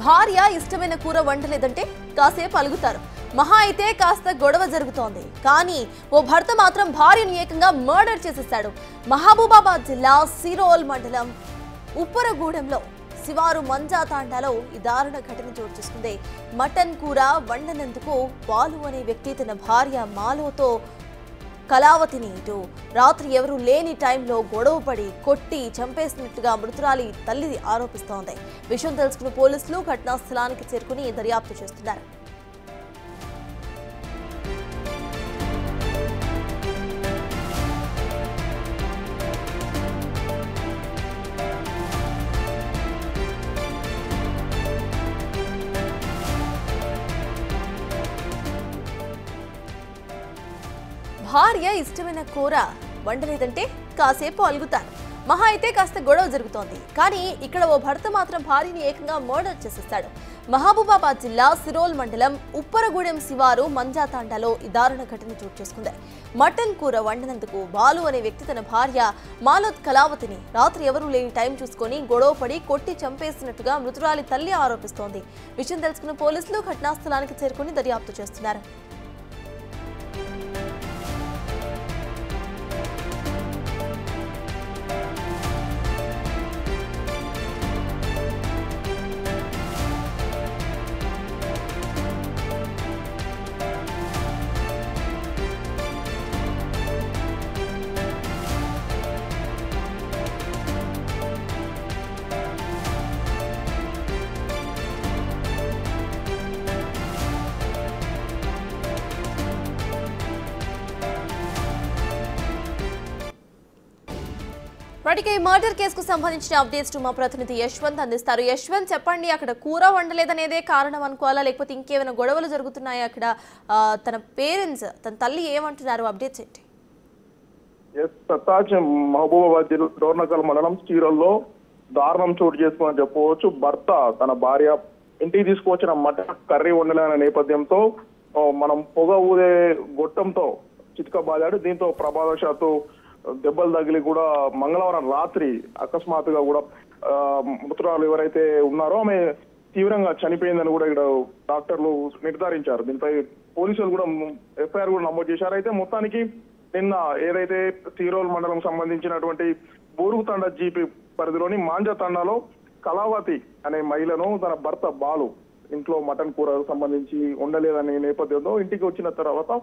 భార్య ఇష్టమైన కూర వండలేదంటే కాసేపు అలుగుతారు. మహా అయితే కాస్త గొడవ జరుగుతోంది. కానీ ఓ భర్త మాత్రం భార్యను ఏకంగా మర్డర్ చేసేశాడు. మహబూబాబాద్ జిల్లా సిరోల్ మండలం ఉప్పరగూడెంలో శివారు మంజా తాండాలో ఈ దారుణ ఘటన చోటు చేసుకుంది. మటన్ కూర వండనందుకు బాలు అనే వ్యక్తి తన భార్య మాలోతో కళావతిని ఇటు రాత్రి ఎవరూ లేని టైంలో గొడవపడి కొట్టి చంపేసినట్టుగా మృతురాలి తల్లి ఆరోపిస్తోంది. విషయం తెలుసుకున్న పోలీసులు ఘటనా స్థలానికి చేరుకుని దర్యాప్తు చేస్తున్నారు. భార్య ఇష్టమైన కూర వండలేదంటే కాసేపు అలుగుతారు. మహా అయితే కాస్త గొడవ జరుగుతోంది. కానీ ఇక్కడ ఓ భర్త మాత్రం భార్యని ఏకంగా మర్డర్ చేసేస్తాడు. మహబూబాబాద్ జిల్లా సిరోల్ మండలం ఉప్పరగూడెం శివారు మంజాతాండాలో ఈ దారుణ ఘటన చోటు చేసుకుంది. మటన్ కూర వండినందుకు బాలు అనే వ్యక్తి తన భార్య మాలోత్ కళావతిని రాత్రి ఎవరూ లేని టైం చూసుకొని గొడవపడి కొట్టి చంపేసినట్టుగా మృతురాలి తల్లి ఆరోపిస్తోంది. విషయం తెలుసుకున్న పోలీసులు ఘటనా స్థలానికి చేరుకుని దర్యాప్తు చేస్తున్నారు. వాటికి మర్డర్ కేసుకు సంబంధించిన అప్డేట్స్ మా ప్రతినిధి యశ్వంత్ అందిస్తారు. యశ్వంత్, చెప్పండి, అక్కడ కూర వండలేదనేదే కారణం అనుకోవాలా, లేకపోతే ఇంకేమైనా గొడవలు జరుగుతున్నాయా? అక్కడ తన పేరెంట్స్, తన తల్లి ఏమంటున్నారు? అప్డేట్స్ ఏంటి? మహబూబాబాద్ జిల్లా డోర్నకల్ మండలం చీరల్లో దారుణం చోటు చేసుకుని చెప్పవచ్చు. భర్త తన భార్య ఇంటికి తీసుకువచ్చిన మటన్ కర్రీ వండలేని నేపథ్యంతో మనం పొగ ఊదే గొట్టంతో చితకబాదాడు. దీంతో ప్రమాదవశాత్తు దెబ్బలు తగిలి కూడా మంగళవారం రాత్రి అకస్మాత్తుగా కూడా మృతురాలు ఎవరైతే ఉన్నారో ఆమె తీవ్రంగా చనిపోయిందని కూడా ఇక్కడ డాక్టర్లు నిర్ధారించారు. దీనిపై పోలీసులు కూడా ఎఫ్ఐఆర్ కూడా నమోదు చేశారు. అయితే మొత్తానికి నిన్న ఏదైతే సిరోల్ మండలం సంబంధించినటువంటి బూరుగుతండ జీపీ పరిధిలోని మాంజా తండాలో కళావతి అనే మహిళను తన భర్త బాలు ఇంట్లో మటన్ కూర సంబంధించి ఉండలేదనే నేపథ్యంలో ఇంటికి వచ్చిన తర్వాత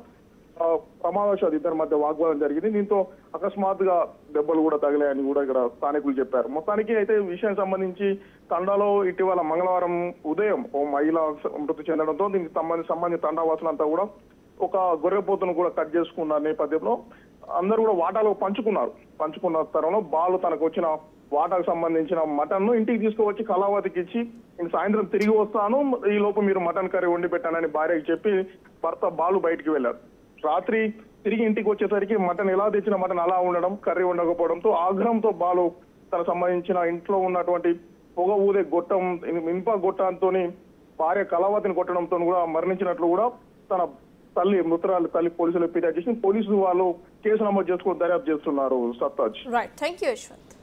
ప్రమాదవశాత్తు ఇద్దరి మధ్య వాగ్వాదం జరిగింది. దీంతో అకస్మాత్తుగా దెబ్బలు కూడా తగిలాయని కూడా ఇక్కడ స్థానికులు చెప్పారు. మొత్తానికి అయితే విషయం సంబంధించి తండాలో ఇటీవల మంగళవారం ఉదయం ఓ మహిళ మృతి చెందడంతో దీనికి సంబంధించిన తండావాసులంతా కూడా ఒక గొర్రెపోతును కూడా కట్ చేసుకున్న నేపథ్యంలో అందరూ కూడా వాటాలు పంచుకున్న తరంలో బాలు తనకు వచ్చిన వాటాకు సంబంధించిన మటన్ ను ఇంటికి తీసుకువచ్చి కళావతికి ఇచ్చి నేను సాయంత్రం తిరిగి వస్తాను, ఈ లోపు మీరు మటన్ కర్రీ వండి పెట్టానని భార్యకి చెప్పి భర్త బాలు బయటికి వెళ్ళారు. రాత్రి తిరిగి ఇంటికి వచ్చేసరికి మటన్ ఎలా తెచ్చిన మటన్ అలా ఉండడం, కర్రీ ఉండకపోవడంతో ఆగ్రహంతో బాలు తన సంబంధించిన ఇంట్లో ఉన్నటువంటి పొగ ఊదే గొట్టం ఇనుప గొట్టంతో భార్య కళావతిని కొట్టడంతో కూడా మరణించినట్లు కూడా తన మృతురాలి తల్లి పోలీసులు ఫిర్యాదు చేసి పోలీసులు వాళ్ళు కేసు నమోదు చేసుకుని దర్యాప్తు చేస్తున్నారు. సత్తాజ్. Right, thank you Yashwant.